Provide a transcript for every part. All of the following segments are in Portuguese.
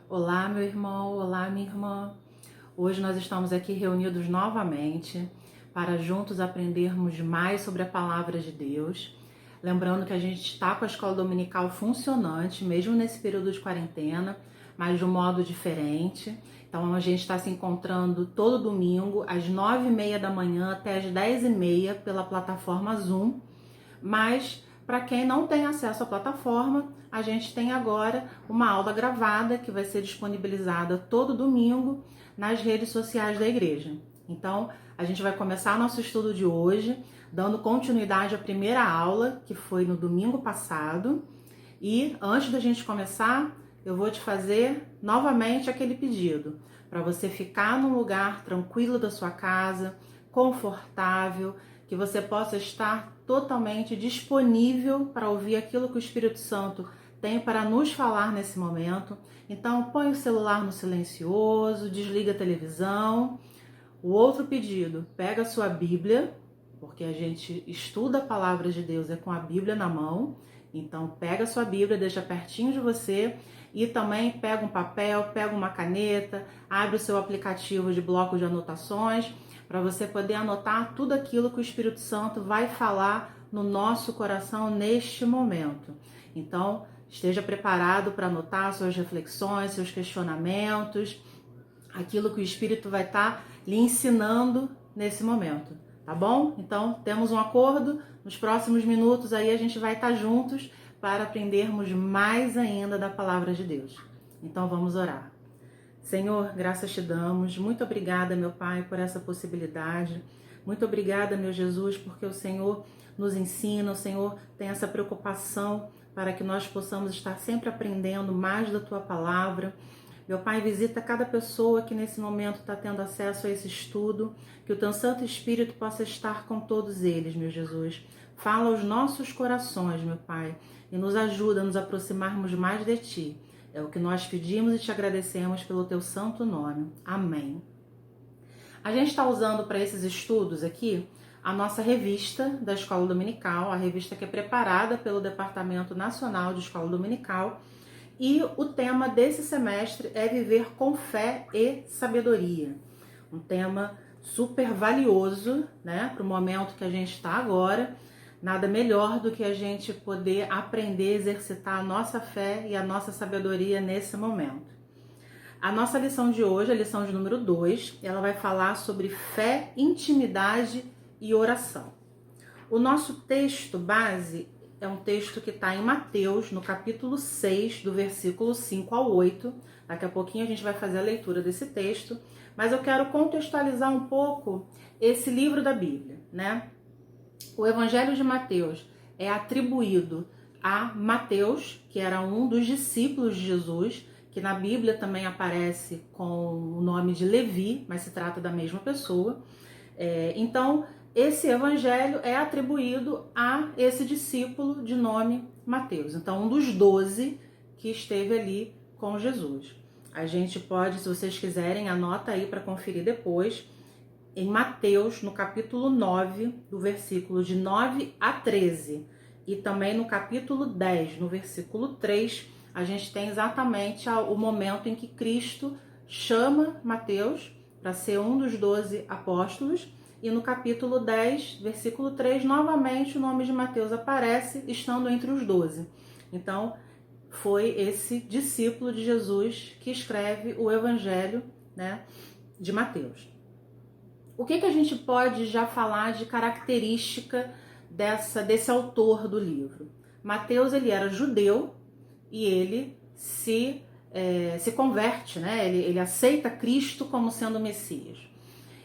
Olá, meu irmão, olá, minha irmã. Hoje nós estamos aqui reunidos novamente para juntos aprendermos mais sobre a palavra de Deus. Lembrando que a gente está com a escola dominical funcionante, mesmo nesse período de quarentena, mas de um modo diferente. Então a gente está se encontrando todo domingo, às 9h30 da manhã até às 10h30 pela plataforma Zoom. Mas para quem não tem acesso à plataforma, a gente tem agora uma aula gravada que vai ser disponibilizada todo domingo nas redes sociais da igreja. Então, a gente vai começar nosso estudo de hoje, dando continuidade à primeira aula, que foi no domingo passado. E antes da gente começar, eu vou te fazer novamente aquele pedido, para você ficar num lugar tranquilo da sua casa, confortável, que você possa estar totalmente disponível para ouvir aquilo que o Espírito Santo tem para nos falar nesse momento. Então, põe o celular no silencioso, desliga a televisão. O outro pedido, pega a sua Bíblia, porque a gente estuda a palavra de Deus com a Bíblia na mão. Então, pega a sua Bíblia, deixa pertinho de você e também pega um papel, pega uma caneta, abre o seu aplicativo de bloco de anotações para você poder anotar tudo aquilo que o Espírito Santo vai falar no nosso coração neste momento. Então, esteja preparado para anotar suas reflexões, seus questionamentos, aquilo que o Espírito vai estar lhe ensinando nesse momento, tá bom? Então, temos um acordo, nos próximos minutos aí a gente vai estar juntos para aprendermos mais ainda da palavra de Deus. Então, vamos orar. Senhor, graças te damos. Muito obrigada, meu Pai, por essa possibilidade. Muito obrigada, meu Jesus, porque o Senhor nos ensina, o Senhor tem essa preocupação para que nós possamos estar sempre aprendendo mais da Tua palavra. Meu Pai, visita cada pessoa que nesse momento está tendo acesso a esse estudo, que o Teu Santo Espírito possa estar com todos eles, meu Jesus. Fala aos nossos corações, meu Pai, e nos ajuda a nos aproximarmos mais de Ti. É o que nós pedimos e te agradecemos pelo teu santo nome. Amém. A gente está usando para esses estudos aqui a nossa revista da Escola Dominical, a revista que é preparada pelo Departamento Nacional de Escola Dominical. E o tema desse semestre é Viver com Fé e Sabedoria. Um tema super valioso, né, para o momento que a gente está agora. Nada melhor do que a gente poder aprender a exercitar a nossa fé e a nossa sabedoria nesse momento. A nossa lição de hoje, a lição de número 2, ela vai falar sobre fé, intimidade e oração. O nosso texto base é um texto que está em Mateus, no capítulo 6, do versículo 5 ao 8. Daqui a pouquinho a gente vai fazer a leitura desse texto, mas eu quero contextualizar um pouco esse livro da Bíblia, né? O Evangelho de Mateus é atribuído a Mateus, que era um dos discípulos de Jesus, que na Bíblia também aparece com o nome de Levi, mas se trata da mesma pessoa. Então, esse evangelho é atribuído a esse discípulo de nome Mateus. Então, um dos 12 que esteve ali com Jesus. A gente pode, se vocês quiserem, anota aí para conferir depois. Em Mateus, no capítulo 9, do versículo de 9 a 13, e também no capítulo 10, no versículo 3, a gente tem exatamente o momento em que Cristo chama Mateus para ser um dos 12 apóstolos, e no capítulo 10, versículo 3, novamente o nome de Mateus aparece, estando entre os 12. Então, foi esse discípulo de Jesus que escreve o Evangelho, né, de Mateus. O que a gente pode já falar de característica desse autor do livro? Mateus, ele era judeu e ele se converte, né? Ele aceita Cristo como sendo o Messias.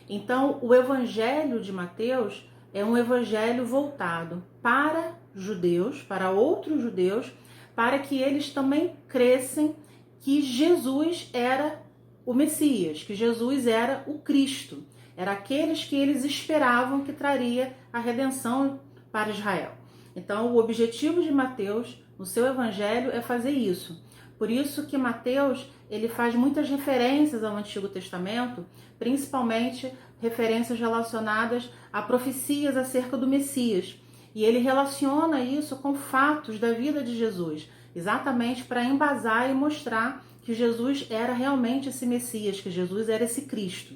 Então, o evangelho de Mateus é um evangelho voltado para judeus, para outros judeus, para que eles também crescem que Jesus era o Messias, que Jesus era o Cristo. Era aqueles que eles esperavam que traria a redenção para Israel. Então, o objetivo de Mateus, no seu evangelho, é fazer isso. Por isso que Mateus, ele faz muitas referências ao Antigo Testamento, principalmente referências relacionadas a profecias acerca do Messias. E ele relaciona isso com fatos da vida de Jesus, exatamente para embasar e mostrar que Jesus era realmente esse Messias, que Jesus era esse Cristo.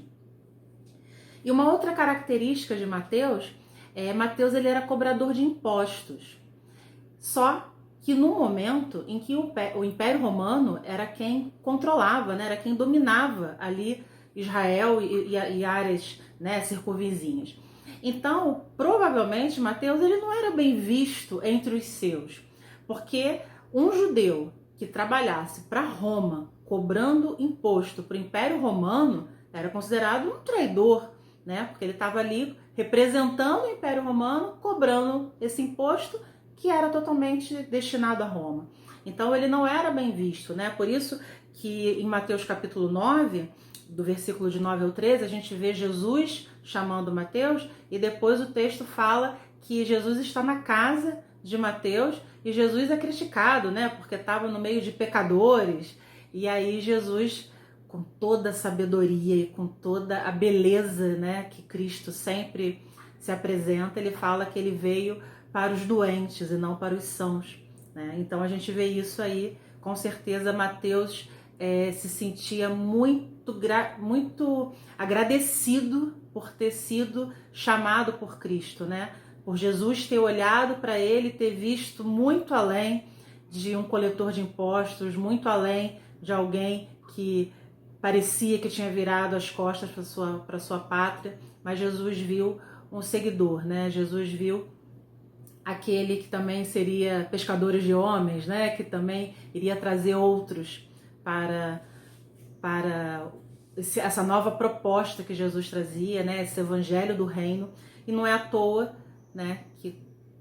E uma outra característica de Mateus, Mateus ele era cobrador de impostos. Só que no momento em que o Império Romano era quem controlava, né, era quem dominava ali Israel e áreas, né, circunvizinhas. Então, provavelmente, Mateus ele não era bem visto entre os seus, porque um judeu que trabalhasse para Roma, cobrando imposto para o Império Romano, era considerado um traidor, né? Porque ele estava ali representando o Império Romano, cobrando esse imposto que era totalmente destinado a Roma. Então ele não era bem visto, né? Por isso que em Mateus capítulo 9, do versículo de 9 ao 13, a gente vê Jesus chamando Mateus e depois o texto fala que Jesus está na casa de Mateus e Jesus é criticado, né? Porque estava no meio de pecadores. E aí Jesus, com toda a sabedoria e com toda a beleza, né, que Cristo sempre se apresenta, ele fala que ele veio para os doentes e não para os sãos, né? Então a gente vê isso aí, com certeza Mateus se sentia muito agradecido por ter sido chamado por Cristo, né? Por Jesus ter olhado para ele, ter visto muito além de um coletor de impostos, muito além de alguém que parecia que tinha virado as costas para sua pátria, mas Jesus viu um seguidor, né? Jesus viu aquele que também seria pescadores de homens, né? Que também iria trazer outros para essa nova proposta que Jesus trazia, né? Esse evangelho do reino. E não é à toa, né, que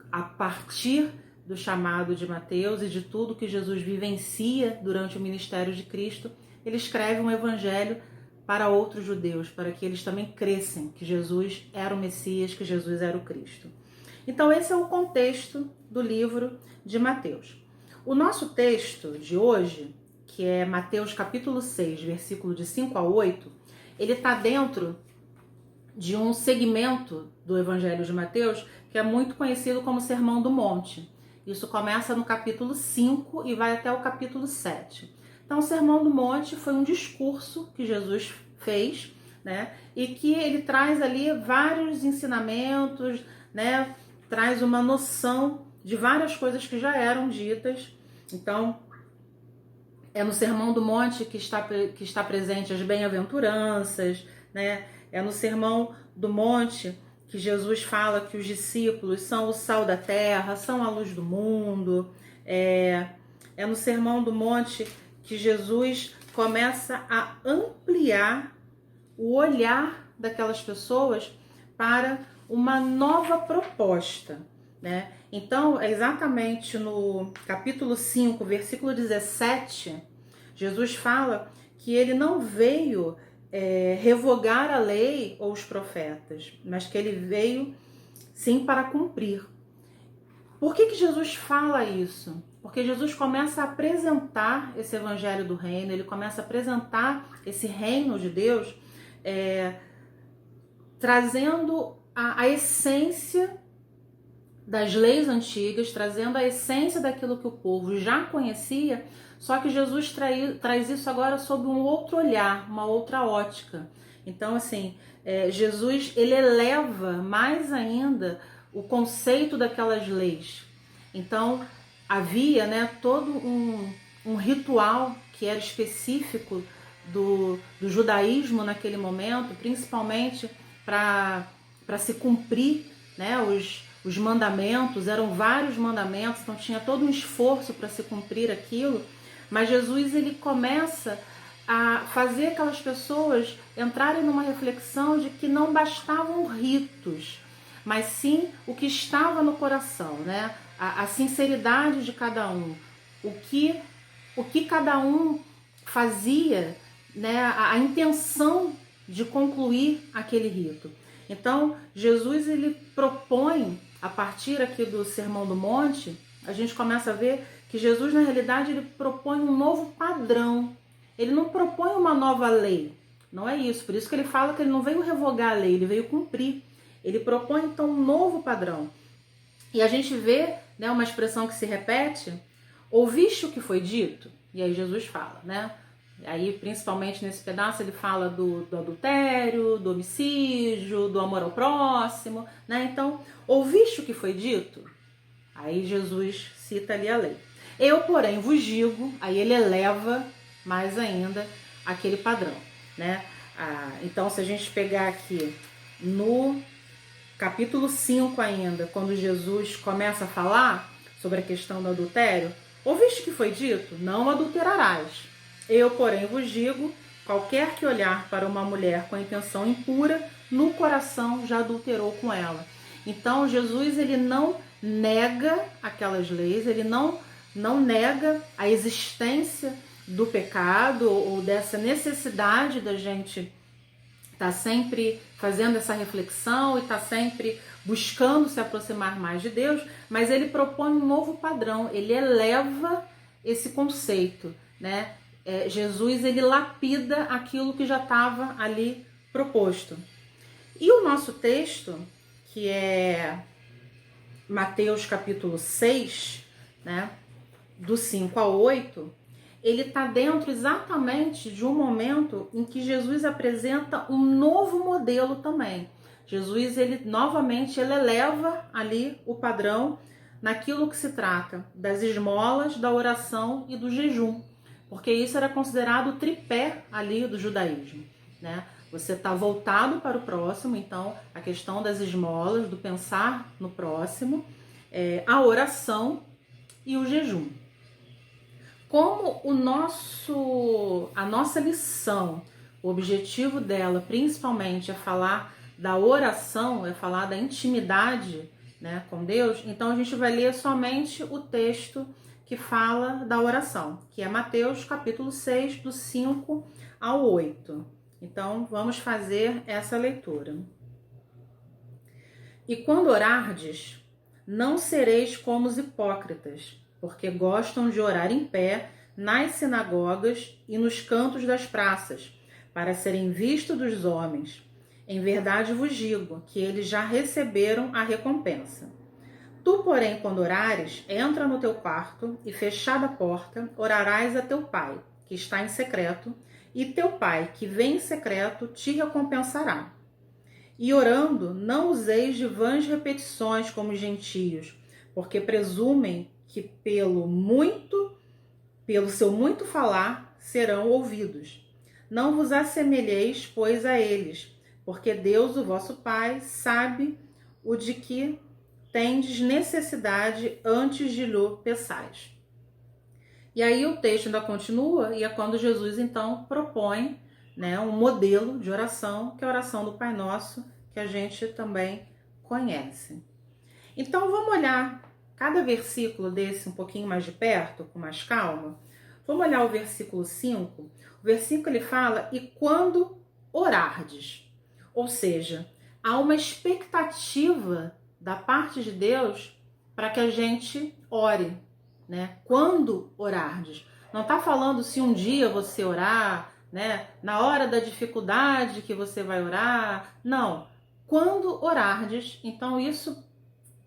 a partir do chamado de Mateus e de tudo que Jesus vivencia durante o ministério de Cristo, ele escreve um evangelho para outros judeus, para que eles também crescem que Jesus era o Messias, que Jesus era o Cristo. Então esse é o contexto do livro de Mateus. O nosso texto de hoje, que é Mateus capítulo 6, versículo de 5 a 8, ele está dentro de um segmento do Evangelho de Mateus que é muito conhecido como Sermão do Monte. Isso começa no capítulo 5 e vai até o capítulo 7. Então, o Sermão do Monte foi um discurso que Jesus fez, né? E que ele traz ali vários ensinamentos, né? Traz uma noção de várias coisas que já eram ditas. Então, é no Sermão do Monte que está presente as bem-aventuranças, né? É no Sermão do Monte que Jesus fala que os discípulos são o sal da terra, são a luz do mundo. É no Sermão do Monte que Jesus começa a ampliar o olhar daquelas pessoas para uma nova proposta, né? Então, exatamente no capítulo 5, versículo 17, Jesus fala que ele não veio revogar a lei ou os profetas, mas que ele veio sim para cumprir. Por que Jesus fala isso? Porque Jesus começa a apresentar esse evangelho do reino, ele começa a apresentar esse reino de Deus, trazendo a essência das leis antigas, trazendo a essência daquilo que o povo já conhecia, só que Jesus traz isso agora sob um outro olhar, uma outra ótica. Então, assim, Jesus ele eleva mais ainda o conceito daquelas leis. Então, havia, né, todo um ritual que era específico do judaísmo naquele momento, principalmente para se cumprir, né, os mandamentos. Eram vários mandamentos, então tinha todo um esforço para se cumprir aquilo, mas Jesus ele começa a fazer aquelas pessoas entrarem numa reflexão de que não bastavam ritos, mas sim o que estava no coração, né? A sinceridade de cada um, o que cada um fazia, né? A intenção de concluir aquele rito. Então, Jesus ele propõe, a partir aqui do Sermão do Monte, a gente começa a ver que Jesus, na realidade, ele propõe um novo padrão. Ele não propõe uma nova lei. Não é isso. Por isso que ele fala que ele não veio revogar a lei, ele veio cumprir. Ele propõe, então, um novo padrão. E a gente vê, uma expressão que se repete: ouviste o que foi dito? E aí Jesus fala, Aí, principalmente nesse pedaço, ele fala do adultério, do homicídio, do amor ao próximo, né? Então, ouviste o que foi dito? Aí Jesus cita ali a lei. Eu, porém, vos digo, aí ele eleva mais ainda aquele padrão, né? Então, se a gente pegar aqui no capítulo 5 ainda, quando Jesus começa a falar sobre a questão do adultério, ouviste que foi dito? Não adulterarás. Eu, porém, vos digo, qualquer que olhar para uma mulher com intenção impura, no coração já adulterou com ela. Então, Jesus, ele não nega aquelas leis, ele não nega a existência do pecado ou dessa necessidade da gente estar sempre fazendo essa reflexão e estar sempre buscando se aproximar mais de Deus, mas ele propõe um novo padrão, ele eleva esse conceito, né? Jesus, ele lapida aquilo que já estava ali proposto. E o nosso texto, que é Mateus capítulo 6, né, do 5 ao 8, ele está dentro exatamente de um momento em que Jesus apresenta um novo modelo também. Jesus, ele novamente, ele eleva ali o padrão naquilo que se trata das esmolas, da oração e do jejum, porque isso era considerado o tripé ali do judaísmo, né? Você está voltado para o próximo, então a questão das esmolas, do pensar no próximo, a oração e o jejum. Como a nossa lição, o objetivo dela principalmente é falar da oração, é falar da intimidade, né, com Deus, então a gente vai ler somente o texto que fala da oração, que é Mateus capítulo 6, do 5 ao 8. Então vamos fazer essa leitura. E quando orardes, não sereis como os hipócritas, porque gostam de orar em pé nas sinagogas e nos cantos das praças, para serem vistos dos homens. Em verdade vos digo que eles já receberam a recompensa. Tu, porém, quando orares, entra no teu quarto e, fechada a porta, orarás a teu pai, que está em secreto, e teu pai, que vem em secreto, te recompensará. E orando, não useis de vãs repetições como os gentios, porque presumem que pelo seu muito falar serão ouvidos. Não vos assemelheis, pois, a eles, porque Deus, o vosso Pai, sabe o de que tendes necessidade antes de lhe peçais. E aí o texto ainda continua, e é quando Jesus então propõe, né, um modelo de oração, que é a oração do Pai Nosso, que a gente também conhece. Então vamos olhar cada versículo desse um pouquinho mais de perto, com mais calma. Vamos olhar o versículo 5. O versículo ele fala, e quando orardes. Ou seja, há uma expectativa da parte de Deus para que a gente ore, né? Quando orardes. Não está falando se um dia você orar, né? Na hora da dificuldade que você vai orar. Não. Quando orardes, então isso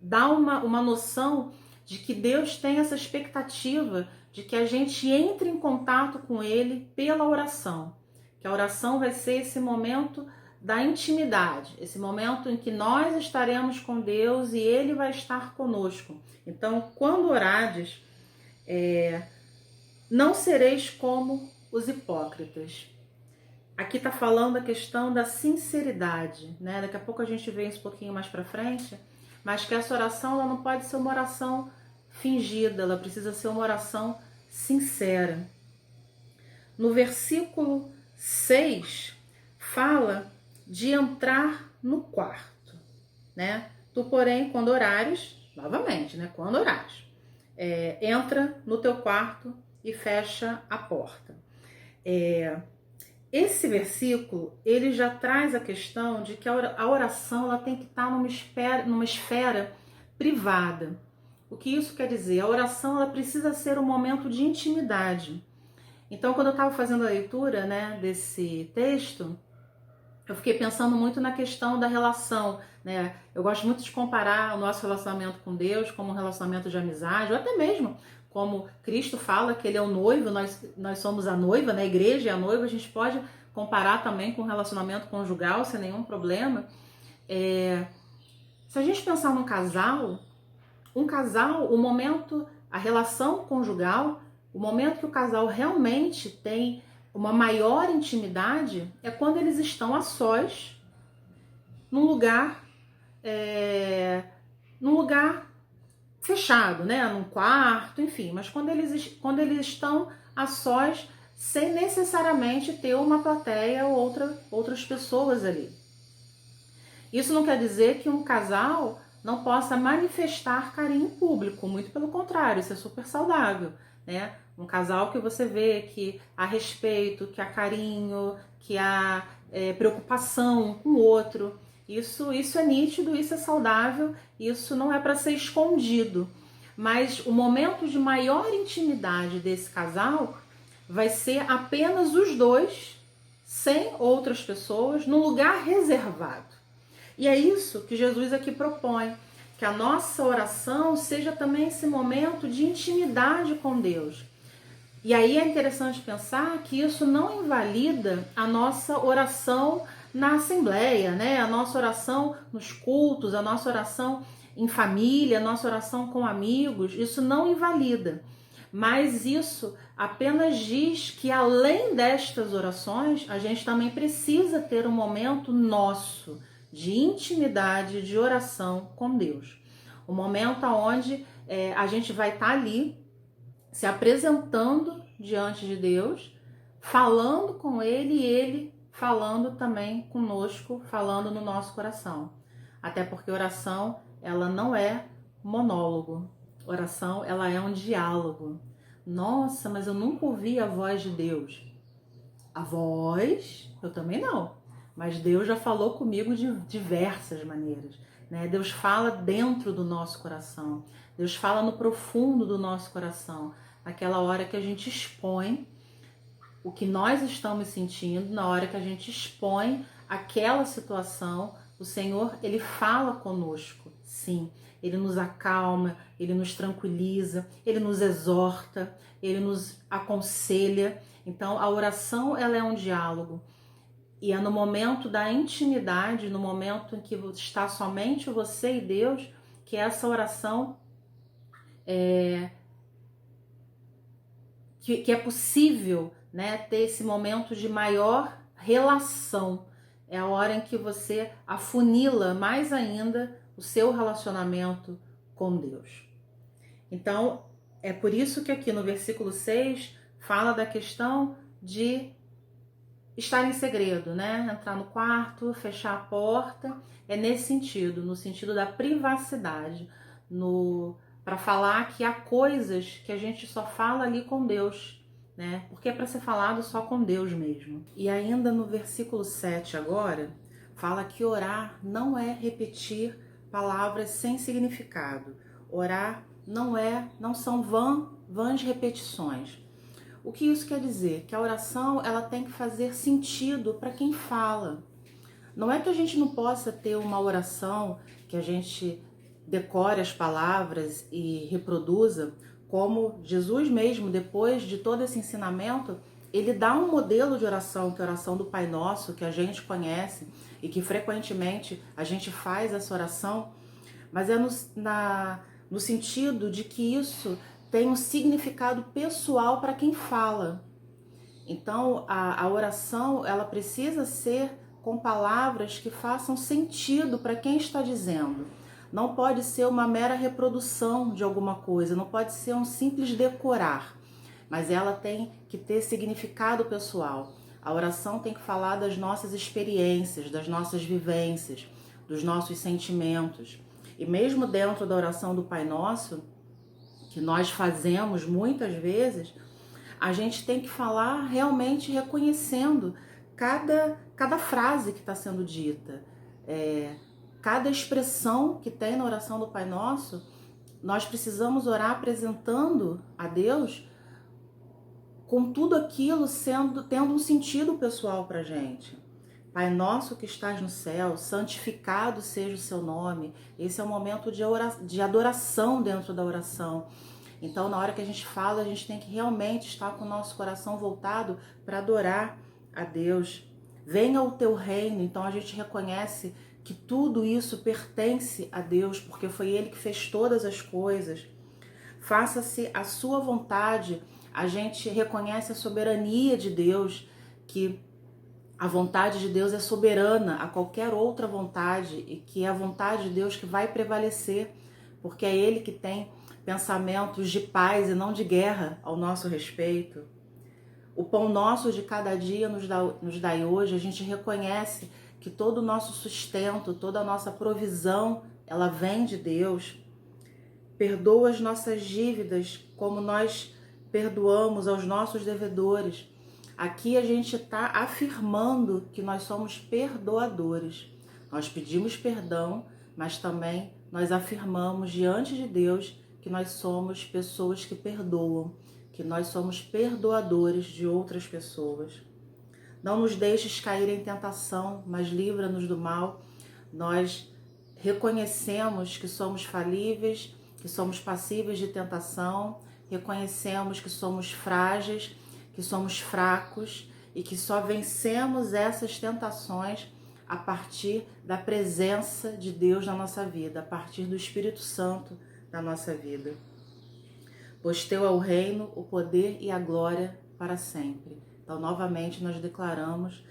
dá uma noção de que Deus tem essa expectativa de que a gente entre em contato com Ele pela oração. Que a oração vai ser esse momento da intimidade, esse momento em que nós estaremos com Deus e Ele vai estar conosco. Então, quando orardes, não sereis como os hipócritas. Aqui está falando a questão da sinceridade, né? Daqui a pouco a gente vê isso um pouquinho mais para frente, mas que essa oração ela não pode ser uma oração fingida, ela precisa ser uma oração sincera. No versículo 6, fala de entrar no quarto, né? Tu, porém, quando orares, novamente, né? Quando orares, entra no teu quarto e fecha a porta. Esse versículo, ele já traz a questão de que a oração ela tem que estar numa esfera privada. O que isso quer dizer? A oração ela precisa ser um momento de intimidade. Então, quando eu estava fazendo a leitura, né, desse texto, eu fiquei pensando muito na questão da relação, né? Eu gosto muito de comparar o nosso relacionamento com Deus como um relacionamento de amizade, ou até mesmo como Cristo fala que ele é o noivo, nós somos a noiva, né? A igreja é a noiva, a gente pode comparar também com o relacionamento conjugal sem nenhum problema. Se a gente pensar num casal, o momento, a relação conjugal, o momento que o casal realmente tem uma maior intimidade é quando eles estão a sós, num lugar fechado, né? Num quarto, enfim. Mas quando eles estão a sós, sem necessariamente ter uma plateia ou outras pessoas ali. Isso não quer dizer que um casal não possa manifestar carinho público, muito pelo contrário, isso é super saudável, né? Um casal que você vê que há respeito, que há carinho, que há preocupação com o outro. Isso é nítido, isso é saudável, isso não é para ser escondido. Mas o momento de maior intimidade desse casal vai ser apenas os dois, sem outras pessoas, num lugar reservado. E é isso que Jesus aqui propõe, que a nossa oração seja também esse momento de intimidade com Deus. E aí é interessante pensar que isso não invalida a nossa oração na assembleia, né? A nossa oração nos cultos, a nossa oração em família, a nossa oração com amigos, isso não invalida. Mas isso apenas diz que além destas orações, a gente também precisa ter um momento nosso de intimidade, de oração com Deus. Um momento onde a gente vai estar ali se apresentando diante de Deus, falando com Ele e Ele falando também conosco, falando no nosso coração. Até porque oração, ela não é monólogo. Oração, ela é um diálogo. Nossa, mas eu nunca ouvi a voz de Deus. A voz, eu também não. Mas Deus já falou comigo de diversas maneiras, né? Deus fala dentro do nosso coração. Deus fala no profundo do nosso coração. Naquela hora que a gente expõe o que nós estamos sentindo, na hora que a gente expõe aquela situação, o Senhor, Ele fala conosco, sim. Ele nos acalma, Ele nos tranquiliza, Ele nos exorta, Ele nos aconselha. Então, a oração, ela é um diálogo. E é no momento da intimidade, no momento em que está somente você e Deus, que essa oração que é possível, né, ter esse momento de maior relação. É a hora em que você afunila mais ainda o seu relacionamento com Deus. Então, é por isso que aqui no versículo 6 fala da questão de estar em segredo, né? Entrar no quarto, fechar a porta, é nesse sentido, no sentido da privacidade, para falar que há coisas que a gente só fala ali com Deus, né? Porque é para ser falado só com Deus mesmo. E ainda no versículo 7 agora, fala que orar não é repetir palavras sem significado. Orar não são vãs repetições. O que isso quer dizer? Que a oração, ela tem que fazer sentido para quem fala. Não é que a gente não possa ter uma oração que a gente decore as palavras e reproduza, como Jesus mesmo, depois de todo esse ensinamento, ele dá um modelo de oração, que é a oração do Pai Nosso, que a gente conhece e que frequentemente a gente faz essa oração, mas é no sentido de que isso tem um significado pessoal para quem fala. Então, a oração, ela precisa ser com palavras que façam sentido para quem está dizendo. Não pode ser uma mera reprodução de alguma coisa, não pode ser um simples decorar, mas ela tem que ter significado pessoal. A oração tem que falar das nossas experiências, das nossas vivências, dos nossos sentimentos. E mesmo dentro da oração do Pai Nosso, que nós fazemos muitas vezes, a gente tem que falar realmente reconhecendo cada frase que está sendo dita, cada expressão que tem na oração do Pai Nosso. Nós precisamos orar apresentando a Deus com tudo aquilo tendo um sentido pessoal para a gente. Pai nosso que estás no céu, santificado seja o seu nome. Esse é um momento de adoração dentro da oração. Então, na hora que a gente fala, a gente tem que realmente estar com o nosso coração voltado para adorar a Deus. Venha o teu reino. Então, a gente reconhece que tudo isso pertence a Deus, porque foi Ele que fez todas as coisas. Faça-se a sua vontade. A gente reconhece a soberania de Deus, que a vontade de Deus é soberana a qualquer outra vontade e que é a vontade de Deus que vai prevalecer, porque é Ele que tem pensamentos de paz e não de guerra ao nosso respeito. O pão nosso de cada dia nos dai hoje. A gente reconhece que todo o nosso sustento, toda a nossa provisão, ela vem de Deus. Perdoa as nossas dívidas como nós perdoamos aos nossos devedores. Aqui a gente está afirmando que nós somos perdoadores. Nós pedimos perdão, mas também nós afirmamos diante de Deus que nós somos pessoas que perdoam, que nós somos perdoadores de outras pessoas. Não nos deixes cair em tentação, mas livra-nos do mal. Nós reconhecemos que somos falíveis, que somos passíveis de tentação, reconhecemos que somos frágeis, que somos fracos e que só vencemos essas tentações a partir da presença de Deus na nossa vida, a partir do Espírito Santo na nossa vida. Pois teu é o reino, o poder e a glória para sempre. Então, novamente, nós declaramos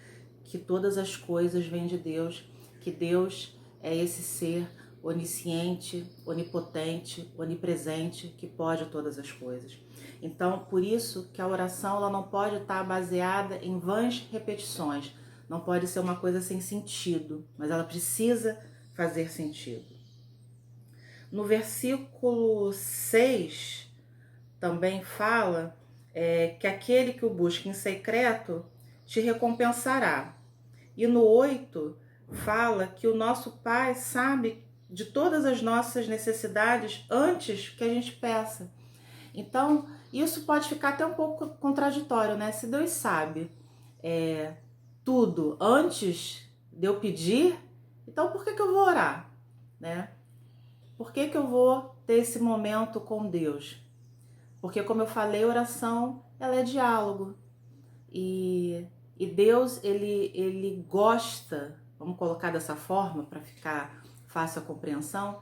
que todas as coisas vêm de Deus, que Deus é esse ser onisciente, onipotente, onipresente, que pode todas as coisas. Então, por isso que a oração ela não pode estar baseada em vãs repetições, não pode ser uma coisa sem sentido, mas ela precisa fazer sentido. No versículo 6, também fala que aquele que o busca em secreto te recompensará. E no 8, fala que o nosso Pai sabe de todas as nossas necessidades antes que a gente peça. Então, isso pode ficar até um pouco contraditório, né? Se Deus sabe tudo antes de eu pedir, então por que eu vou orar, né? Por que eu vou ter esse momento com Deus? Porque, como eu falei, oração, ela é diálogo. E Deus, ele gosta, vamos colocar dessa forma para ficar fácil a compreensão,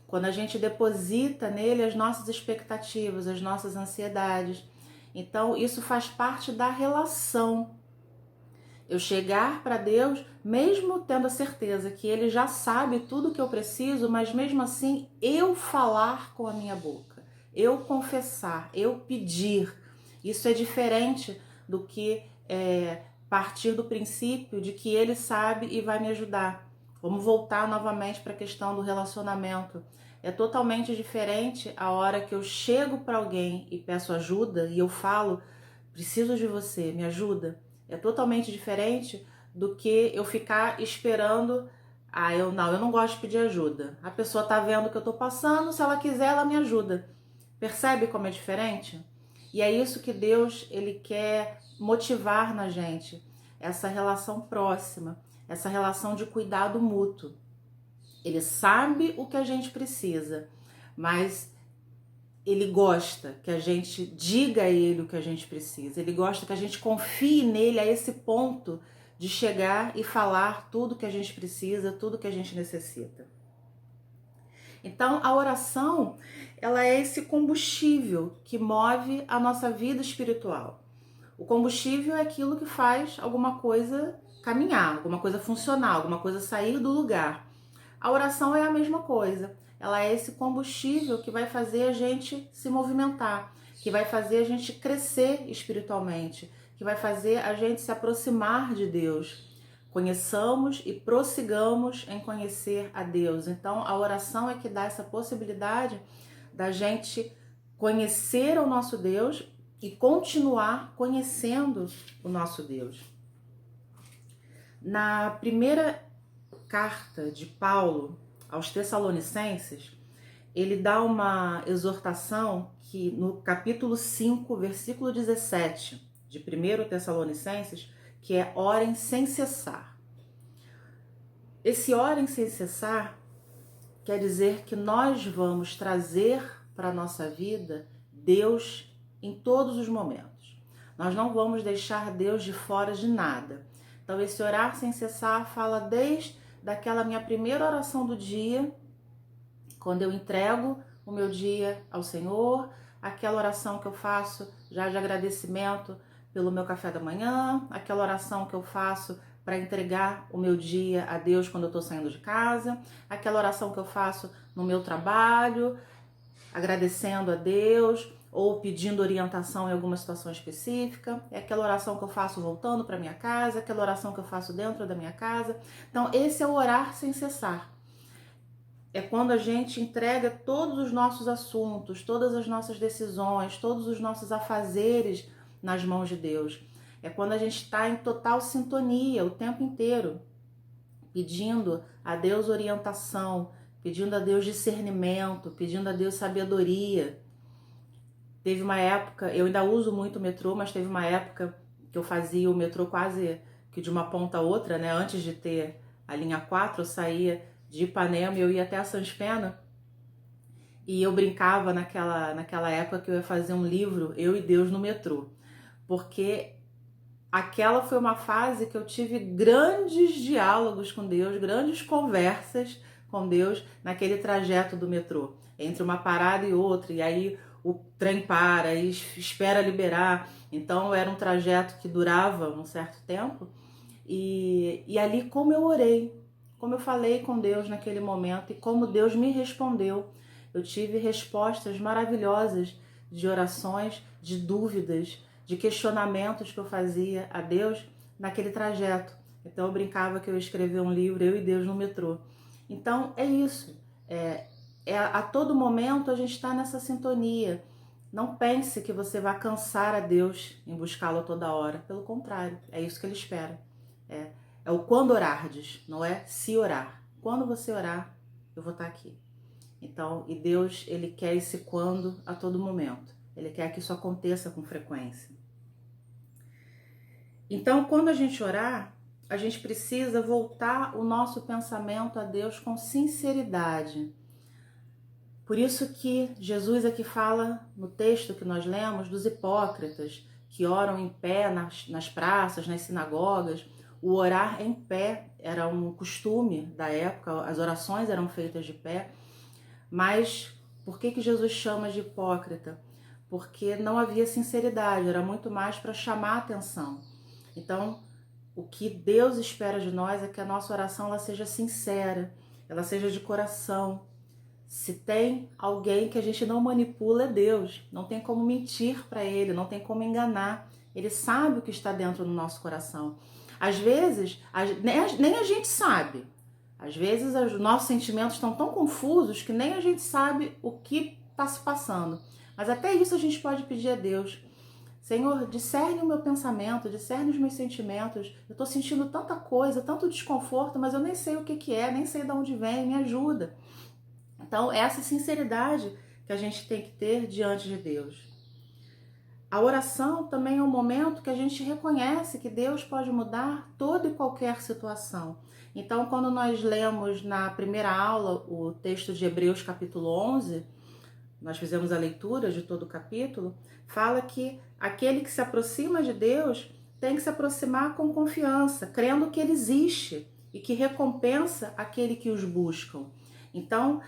quando a gente deposita nele as nossas expectativas, as nossas ansiedades. Então, isso faz parte da relação. Eu chegar para Deus, mesmo tendo a certeza que Ele já sabe tudo o que eu preciso, mas mesmo assim eu falar com a minha boca, eu confessar, eu pedir. Isso é diferente do que partir do princípio de que Ele sabe e vai me ajudar. Vamos voltar novamente para a questão do relacionamento. É totalmente diferente a hora que eu chego para alguém e peço ajuda e eu falo, preciso de você, me ajuda. É totalmente diferente do que eu ficar esperando, eu não gosto de pedir ajuda. A pessoa tá vendo o que eu tô passando, se ela quiser, ela me ajuda. Percebe como é diferente? E é isso que Deus, ele quer motivar na gente, essa relação próxima, essa relação de cuidado mútuo. Ele sabe o que a gente precisa, mas ele gosta que a gente diga a ele o que a gente precisa. Ele gosta que a gente confie nele a esse ponto de chegar e falar tudo que a gente precisa, tudo que a gente necessita. Então, a oração, ela é esse combustível que move a nossa vida espiritual. O combustível é aquilo que faz alguma coisa caminhar, alguma coisa funcionar, alguma coisa sair do lugar. A oração é a mesma coisa. Ela é esse combustível que vai fazer a gente se movimentar, que vai fazer a gente crescer espiritualmente, que vai fazer a gente se aproximar de Deus. Conheçamos e prossigamos em conhecer a Deus. Então, a oração é que dá essa possibilidade da gente conhecer o nosso Deus e continuar conhecendo o nosso Deus. Na primeira carta de Paulo aos Tessalonicenses, ele dá uma exortação que no capítulo 5, versículo 17 de 1 Tessalonicenses, que é orem sem cessar. Esse orem sem cessar quer dizer que nós vamos trazer para a nossa vida Deus em todos os momentos. Nós não vamos deixar Deus de fora de nada. Então esse orar sem cessar fala desde daquela minha primeira oração do dia, quando eu entrego o meu dia ao Senhor, aquela oração que eu faço já de agradecimento pelo meu café da manhã, aquela oração que eu faço para entregar o meu dia a Deus quando eu estou saindo de casa, aquela oração que eu faço no meu trabalho, agradecendo a Deus ou pedindo orientação em alguma situação específica, é aquela oração que eu faço voltando para minha casa, aquela oração que eu faço dentro da minha casa. Então esse é o orar sem cessar. É quando a gente entrega todos os nossos assuntos, todas as nossas decisões, todos os nossos afazeres nas mãos de Deus. É quando a gente está em total sintonia o tempo inteiro, pedindo a Deus orientação, pedindo a Deus discernimento, pedindo a Deus sabedoria. Teve uma época, eu ainda uso muito o metrô, mas teve uma época que eu fazia o metrô quase que de uma ponta a outra, né? Antes de ter a linha 4, eu saía de Ipanema e eu ia até a Sãs Pena. E eu brincava naquela época que eu ia fazer um livro, Eu e Deus no metrô. Porque aquela foi uma fase que eu tive grandes diálogos com Deus, grandes conversas com Deus naquele trajeto do metrô, entre uma parada e outra, e aí o trem para e espera liberar. Então era um trajeto que durava um certo tempo, e ali como eu orei, como eu falei com Deus naquele momento e como Deus me respondeu. Eu tive respostas maravilhosas de orações, de dúvidas, de questionamentos que eu fazia a Deus naquele trajeto. Então eu brincava que eu escrevia um livro, Eu e Deus no metrô. Então é isso, a todo momento a gente está nessa sintonia. Não pense que você vai cansar a Deus em buscá-lo toda hora. Pelo contrário, é isso que Ele espera. É o quando orardes, não é se orar. Quando você orar, eu vou estar aqui. Então, e Deus, Ele quer esse quando a todo momento. Ele quer que isso aconteça com frequência. Então, quando a gente orar, a gente precisa voltar o nosso pensamento a Deus com sinceridade. Por isso que Jesus aqui fala no texto que nós lemos dos hipócritas que oram em pé nas praças, nas sinagogas. O orar em pé era um costume da época, as orações eram feitas de pé. Mas por que Jesus chama de hipócrita? Porque não havia sinceridade, era muito mais para chamar a atenção. Então, o que Deus espera de nós é que a nossa oração ela seja sincera, ela seja de coração. Se tem alguém que a gente não manipula, é Deus. Não tem como mentir para Ele, não tem como enganar. Ele sabe o que está dentro do nosso coração. Às vezes, nem a gente sabe. Às vezes, os nossos sentimentos estão tão confusos que nem a gente sabe o que está se passando. Mas até isso a gente pode pedir a Deus. Senhor, discerne o meu pensamento, discerne os meus sentimentos. Eu estou sentindo tanta coisa, tanto desconforto, mas eu nem sei o que é, nem sei de onde vem, me ajuda. Então, essa sinceridade que a gente tem que ter diante de Deus. A oração também é um momento que a gente reconhece que Deus pode mudar toda e qualquer situação. Então, quando nós lemos na primeira aula o texto de Hebreus capítulo 11, nós fizemos a leitura de todo o capítulo, fala que aquele que se aproxima de Deus tem que se aproximar com confiança, crendo que Ele existe e que recompensa aquele que os buscam. Então,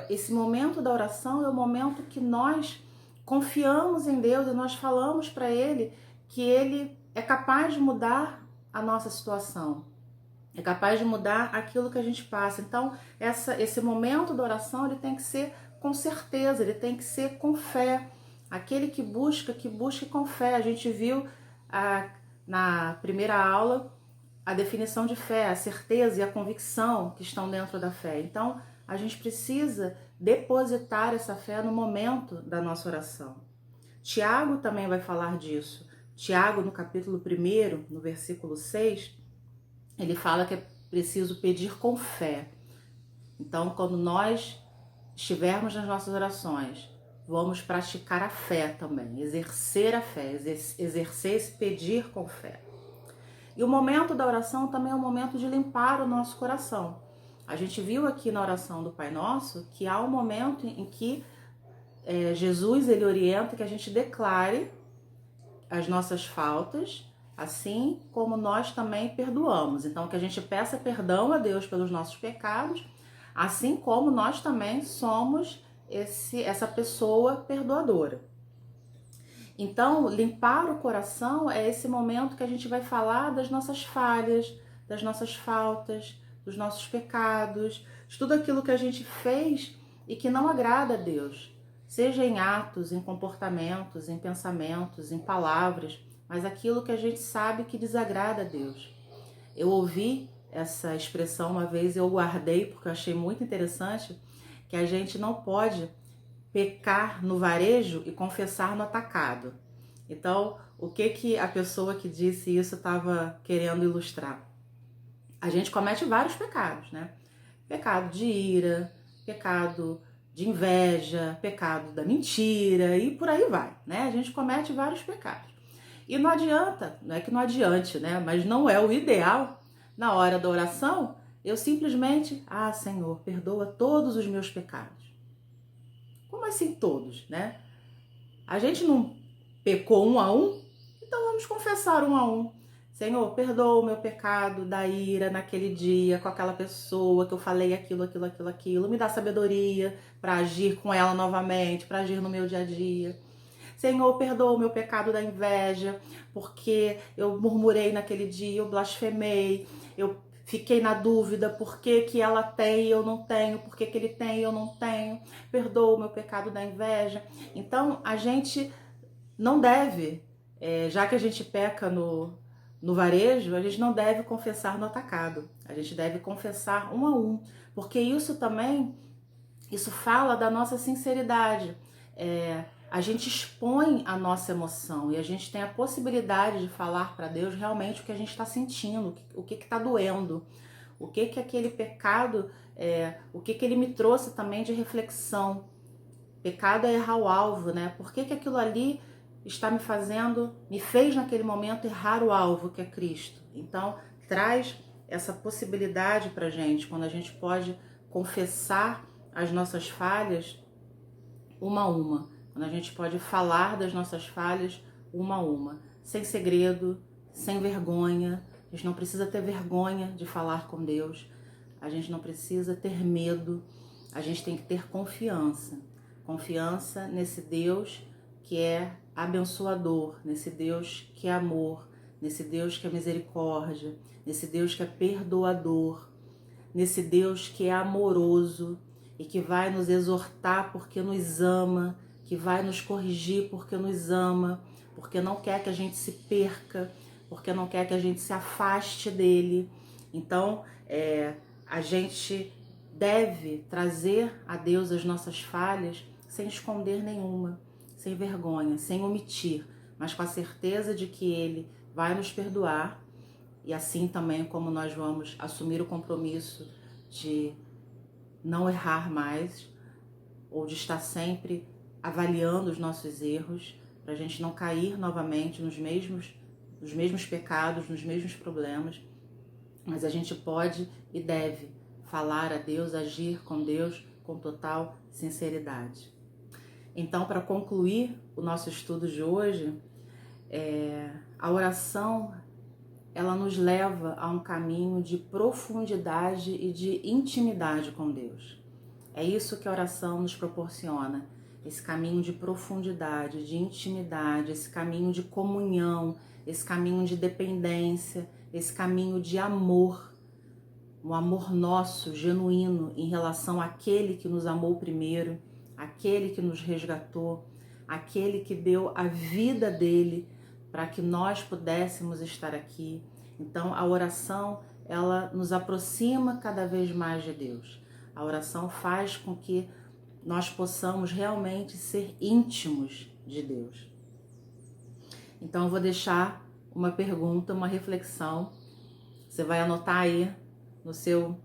esse momento da oração é o momento que nós confiamos em Deus e nós falamos para Ele que Ele é capaz de mudar a nossa situação, é capaz de mudar aquilo que a gente passa. Então, esse momento da oração ele tem que ser com certeza, ele tem que ser com fé. Aquele que busque com fé. A gente viu na primeira aula a definição de fé, a certeza e a convicção que estão dentro da fé. Então, a gente precisa depositar essa fé no momento da nossa oração. Tiago também vai falar disso. Tiago, no capítulo 1, no versículo 6, ele fala que é preciso pedir com fé. Então, quando nós estivermos nas nossas orações, vamos praticar a fé também, exercer a fé, exercer esse pedir com fé. E o momento da oração também é um momento de limpar o nosso coração. A gente viu aqui na oração do Pai Nosso que há um momento em que Jesus, ele orienta que a gente declare as nossas faltas, assim como nós também perdoamos. Então, que a gente peça perdão a Deus pelos nossos pecados, assim como nós também somos essa pessoa perdoadora. Então, limpar o coração é esse momento que a gente vai falar das nossas falhas, das nossas faltas, dos nossos pecados, de tudo aquilo que a gente fez e que não agrada a Deus. Seja em atos, em comportamentos, em pensamentos, em palavras, mas aquilo que a gente sabe que desagrada a Deus. Eu ouvi essa expressão uma vez, eu guardei porque eu achei muito interessante, que a gente não pode pecar no varejo e confessar no atacado. Então, o que a pessoa que disse isso estava querendo ilustrar? A gente comete vários pecados, né? Pecado de ira, pecado de inveja, pecado da mentira e por aí vai, né? A gente comete vários pecados. E não adianta, não é que não adiante, né? Mas não é o ideal, na hora da oração, eu simplesmente, Senhor, perdoa todos os meus pecados. Como assim todos, né? A gente não pecou um a um? Então vamos confessar um a um. Senhor, perdoa o meu pecado da ira naquele dia com aquela pessoa que eu falei aquilo. Me dá sabedoria para agir com ela novamente, para agir no meu dia a dia. Senhor, perdoa o meu pecado da inveja, porque eu murmurei naquele dia, eu blasfemei, eu fiquei na dúvida por que ela tem e eu não tenho, por que ele tem e eu não tenho. Perdoa o meu pecado da inveja. Então, a gente não deve, já que a gente peca no varejo, a gente não deve confessar no atacado. A gente deve confessar um a um, porque isso também, isso fala da nossa sinceridade. A gente expõe a nossa emoção e a gente tem a possibilidade de falar para Deus realmente o que a gente está sentindo, o que está doendo, o que aquele pecado, o que ele me trouxe também de reflexão. Pecado é errar o alvo, né? Por que aquilo ali está me fez naquele momento errar o alvo, que é Cristo? Então, traz essa possibilidade pra gente, quando a gente pode confessar as nossas falhas uma a uma, quando a gente pode falar das nossas falhas uma a uma, sem segredo, sem vergonha. A gente não precisa ter vergonha de falar com Deus, a gente não precisa ter medo, a gente tem que ter confiança. Confiança nesse Deus que é abençoador, nesse Deus que é amor, nesse Deus que é misericórdia, nesse Deus que é perdoador, nesse Deus que é amoroso e que vai nos exortar porque nos ama, que vai nos corrigir porque nos ama, porque não quer que a gente se perca, porque não quer que a gente se afaste dele. Então, a gente deve trazer a Deus as nossas falhas sem esconder nenhuma, sem vergonha, sem omitir, mas com a certeza de que Ele vai nos perdoar e assim também como nós vamos assumir o compromisso de não errar mais ou de estar sempre avaliando os nossos erros para a gente não cair novamente nos mesmos pecados, nos mesmos problemas, mas a gente pode e deve falar a Deus, agir com Deus com total sinceridade. Então, para concluir o nosso estudo de hoje, a oração, ela nos leva a um caminho de profundidade e de intimidade com Deus. É isso que a oração nos proporciona, esse caminho de profundidade, de intimidade, esse caminho de comunhão, esse caminho de dependência, esse caminho de amor, um amor nosso, genuíno, em relação àquele que nos amou primeiro, aquele que nos resgatou, aquele que deu a vida dele para que nós pudéssemos estar aqui. Então, a oração, ela nos aproxima cada vez mais de Deus. A oração faz com que nós possamos realmente ser íntimos de Deus. Então, eu vou deixar uma pergunta, uma reflexão. Você vai anotar aí no seu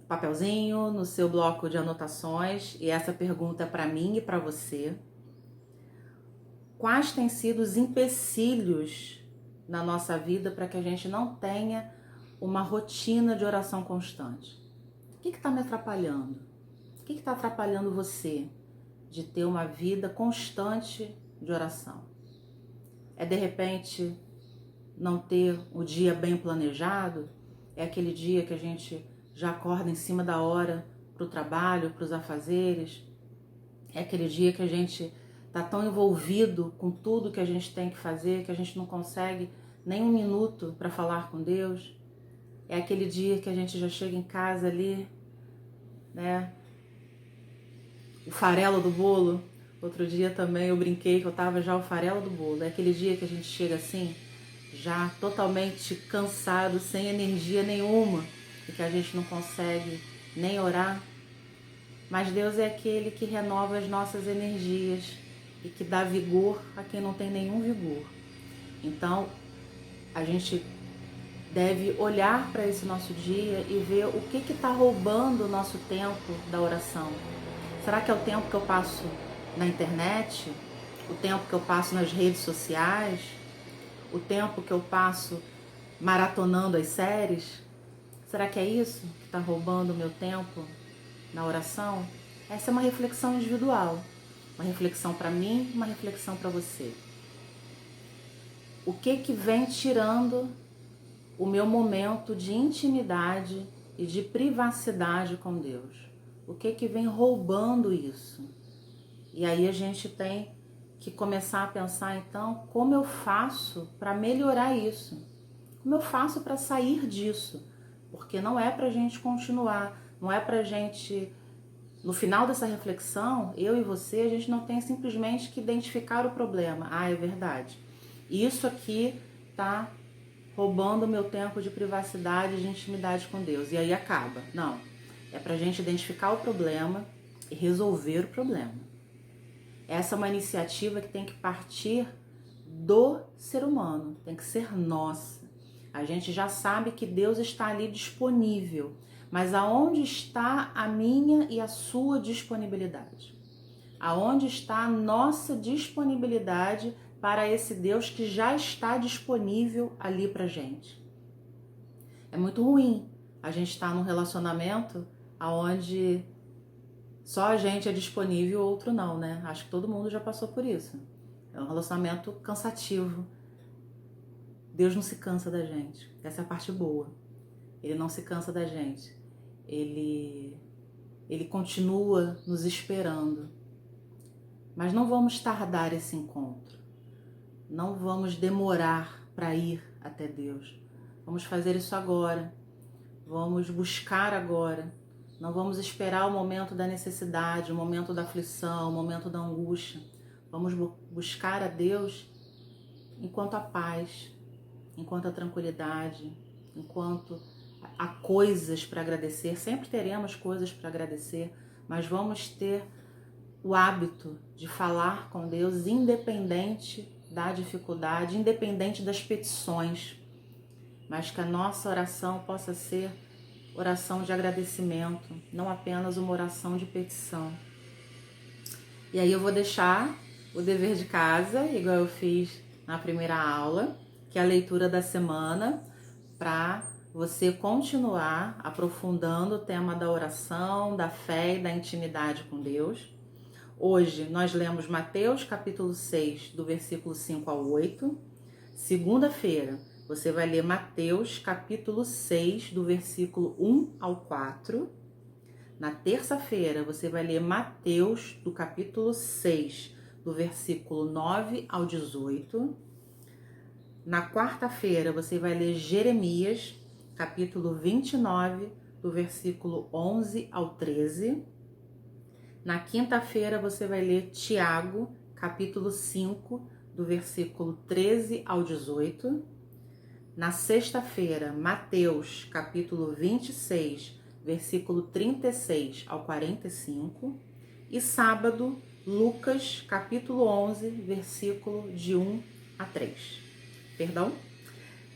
papelzinho, no seu bloco de anotações, e essa pergunta é para mim e para você. Quais têm sido os empecilhos na nossa vida para que a gente não tenha uma rotina de oração constante? O que está me atrapalhando? O que está atrapalhando você de ter uma vida constante de oração. É de repente não ter o dia bem planejado, é aquele dia que a gente já acorda em cima da hora para o trabalho, para os afazeres, é aquele dia que a gente está tão envolvido com tudo que a gente tem que fazer que a gente não consegue nem um minuto para falar com Deus. É aquele dia que a gente já chega em casa ali, né? O farelo do bolo. Outro dia também eu brinquei que eu tava já o farelo do bolo. É aquele dia que a gente chega assim, já totalmente cansado, sem energia nenhuma, e que a gente não consegue nem orar. Mas Deus é aquele que renova as nossas energias e que dá vigor a quem não tem nenhum vigor. Então, a gente deve olhar para esse nosso dia e ver o que está roubando o nosso tempo da oração. Será que é o tempo que eu passo na internet? O tempo que eu passo nas redes sociais? O tempo que eu passo maratonando as séries? Será que é isso que está roubando o meu tempo na oração? Essa é uma reflexão individual. Uma reflexão para mim, uma reflexão para você. O que vem tirando o meu momento de intimidade e de privacidade com Deus? O que vem roubando isso? E aí a gente tem que começar a pensar, então, como eu faço para melhorar isso? Como eu faço para sair disso? Porque não é para a gente continuar, não é para a gente, no final dessa reflexão, eu e você, a gente não tem simplesmente que identificar o problema. Ah, é verdade. Isso aqui tá roubando o meu tempo de privacidade e de intimidade com Deus. E aí acaba. Não. É pra gente identificar o problema e resolver o problema. Essa é uma iniciativa que tem que partir do ser humano, tem que ser nossa. A gente já sabe que Deus está ali disponível, mas aonde está a minha e a sua disponibilidade? Aonde está a nossa disponibilidade para esse Deus que já está disponível ali pra gente? É muito ruim a gente estar num relacionamento onde só a gente é disponível e o outro não, né? Acho que todo mundo já passou por isso. É um relacionamento cansativo. Deus não se cansa da gente. Essa é a parte boa. Ele não se cansa da gente. Ele continua nos esperando. Mas não vamos tardar esse encontro. Não vamos demorar para ir até Deus. Vamos fazer isso agora. Vamos buscar agora. Não vamos esperar o momento da necessidade, o momento da aflição, o momento da angústia. Vamos buscar a Deus enquanto a paz, enquanto a tranquilidade, enquanto há coisas para agradecer. Sempre teremos coisas para agradecer, mas vamos ter o hábito de falar com Deus independente da dificuldade, independente das petições, mas que a nossa oração possa ser oração de agradecimento, não apenas uma oração de petição. E aí eu vou deixar o dever de casa, igual eu fiz na primeira aula, que é a leitura da semana, para você continuar aprofundando o tema da oração, da fé e da intimidade com Deus. Hoje nós lemos Mateus capítulo 6, do versículo 5 ao 8. Segunda-feira você vai ler Mateus capítulo 6, do versículo 1 ao 4. Na terça-feira você vai ler Mateus do capítulo 6, do versículo 9 ao 18. Na quarta-feira você vai ler Jeremias capítulo 29, do versículo 11 ao 13. Na quinta-feira você vai ler Tiago, capítulo 5, do versículo 13 ao 18. Na sexta-feira, Mateus, capítulo 26, versículo 36 ao 45. E sábado, Lucas, capítulo 11, versículo de 1 a 3. Perdão?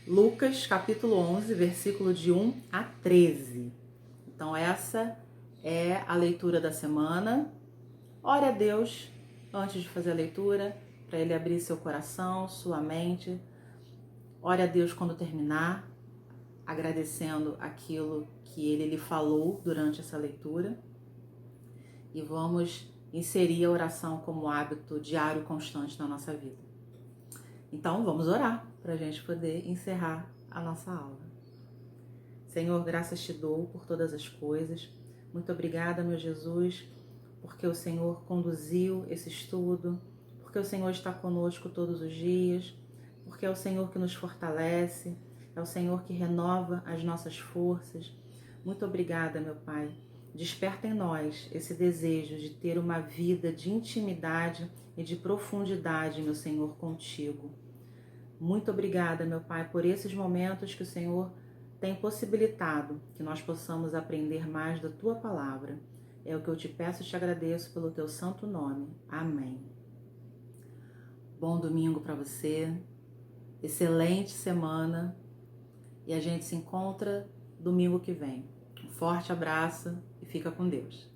Lucas, capítulo 11, versículo de 1 a 13. Então essa é a leitura da semana. Ore a Deus antes de fazer a leitura, para Ele abrir seu coração, sua mente. Ore a Deus quando terminar, agradecendo aquilo que Ele lhe falou durante essa leitura. E vamos inserir a oração como hábito diário constante na nossa vida. Então, vamos orar para a gente poder encerrar a nossa aula. Senhor, graças te dou por todas as coisas. Muito obrigada, meu Jesus, porque o Senhor conduziu esse estudo, porque o Senhor está conosco todos os dias, porque é o Senhor que nos fortalece, é o Senhor que renova as nossas forças. Muito obrigada, meu Pai. Desperta em nós esse desejo de ter uma vida de intimidade e de profundidade, meu Senhor, contigo. Muito obrigada, meu Pai, por esses momentos que o Senhor tem possibilitado que nós possamos aprender mais da Tua Palavra. É o que eu te peço e te agradeço pelo Teu santo nome. Amém. Bom domingo para você, excelente semana e a gente se encontra domingo que vem. Um forte abraço e fica com Deus.